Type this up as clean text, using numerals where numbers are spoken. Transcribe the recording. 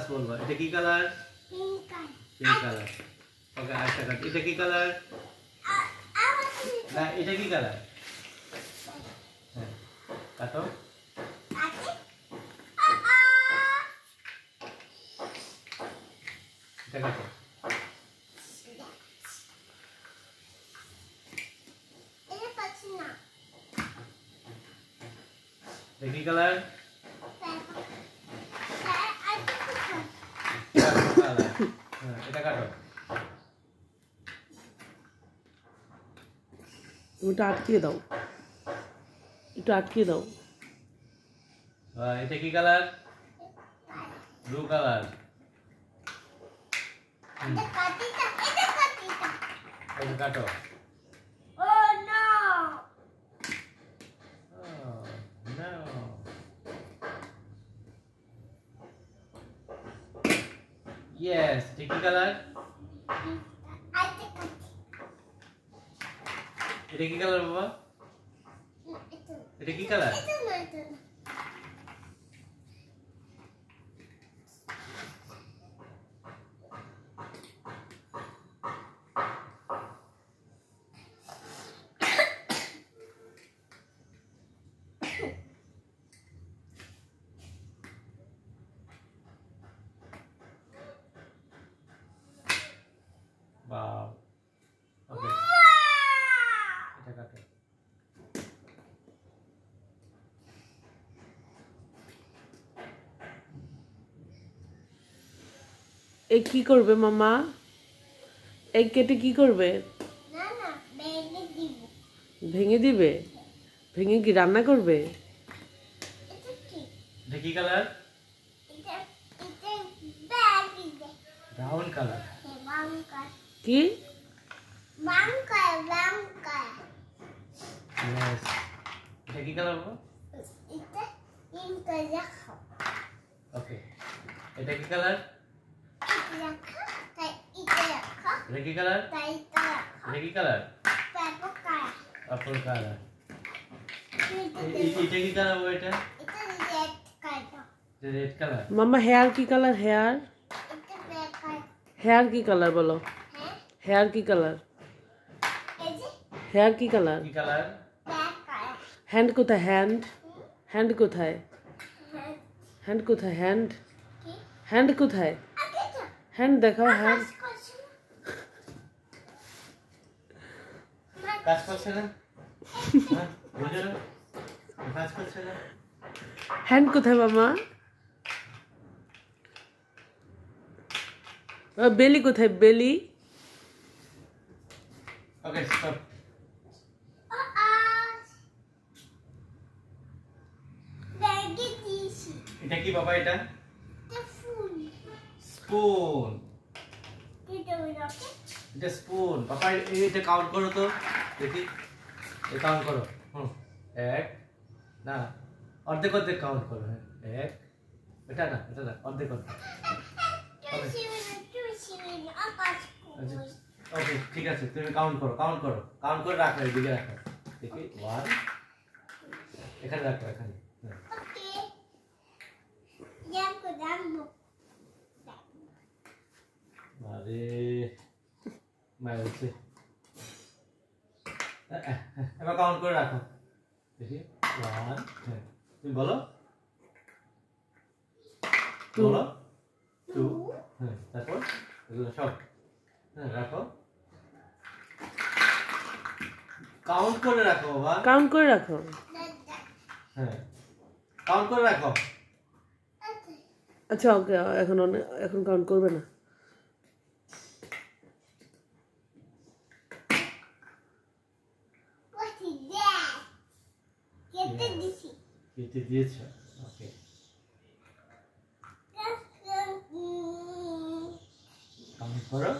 বলবা এটা কি কালার? Pink colour. ওকে আরেকটা কাট। এটা কি কালার? না এটা কি কালার? হ্যাঁ কাটো। এটা কাটো। এটা কি কালার? এটা কাটো। ওটা আটকে দাও, এটা আটকে দাও। এটা কি কালার? Blue colour. এটা কাটো। Yes, এটা কি কালার? এটা কি কালার বাবা? এটা কি কালার? Wow. Okay. এটা কাটো। এ কি করবে মামা? এই কেটে কি করবে? না না ভেঙে দিব। ভেঙে দিবে? ভেঙে কি রান্না করবে? এটা কি? এটা কি কালার? এটা ব্যাগ দিবে। Brown colour. Brown colour. কি? Brown colour, brown colour. Yes. এটা কি কালার বাবা? এটা পিঙ্ক কালার রাখো। ওকে। এটা কি কালার? এটা রাখো, তাই এটা রাখো। এটা কি কালার? তাই এটা রাখো। এটা কি colour? Purple colour. Purple colour. এটা এটা কি কালার বাবা এটা? Red colour. এটা রেড কালার। মামা হেয়ার কি কালার? হেয়ার এটা ব্ল্যাক কালার। হেয়ার কি কালার বলো? হ্যাঁ? হেয়ার কি কালার? এই যে হেয়ার কি কালার? কি কালার? Black colour. হ্যান্ড কোথায়? হ্যান্ড হ্যান্ড কোথায়? হ্যাঁ। হ্যান্ড কোথায়? হ্যান্ড কি? হ্যান্ড কোথায়? আগে তো হ্যান্ড দেখাও। হ্যান্ড কাজ করছে না? হ্যাঁ? বুঝো না? কাজ করছে না? হ্যান্ড কোথায় মামা? বেলি কোথায়? বেলি ওকে স্টপ। ব্যাগে দিয়েছি। এটা কি বাবা এটা? এটা ফুল। স্পুন। এটা ওই রকে। এটা স্পুন। পাপা এটা কাউন্ট করো তো দেখি। এটা কাউন্ট করো। এক না অর্ধেক অর্ধেক কাউন্ট করো। হ্যাঁ এক এটা না অর্ধেক অর্ধেক। আচ্ছা ওকে ঠিক আছে তুমি কাউন্ট করো কাউন্ট করে রাখো এদিকে রাখো দেখি ওয়ান এখানে রাখো এখানে। হ্যাঁ। ওকে। Jump jump. আরে মারছে এবার কাউন্ট করে রাখো দেখি ওয়ান। হ্যাঁ তুমি বলো বলো টু। হ্যাঁ তারপর এগুলো সব হ্যাঁ রাখো কাউন্ট করে রাখো বাবা। কাউন্ট করে রাখো। হ্যাঁ কাউন্ট করে রাখো। আচ্ছা ওকে এখন কাউন্ট করবে না। What is that? কেটে দিছি। কেটে দিয়েছো ওকে। কাউন্ট করো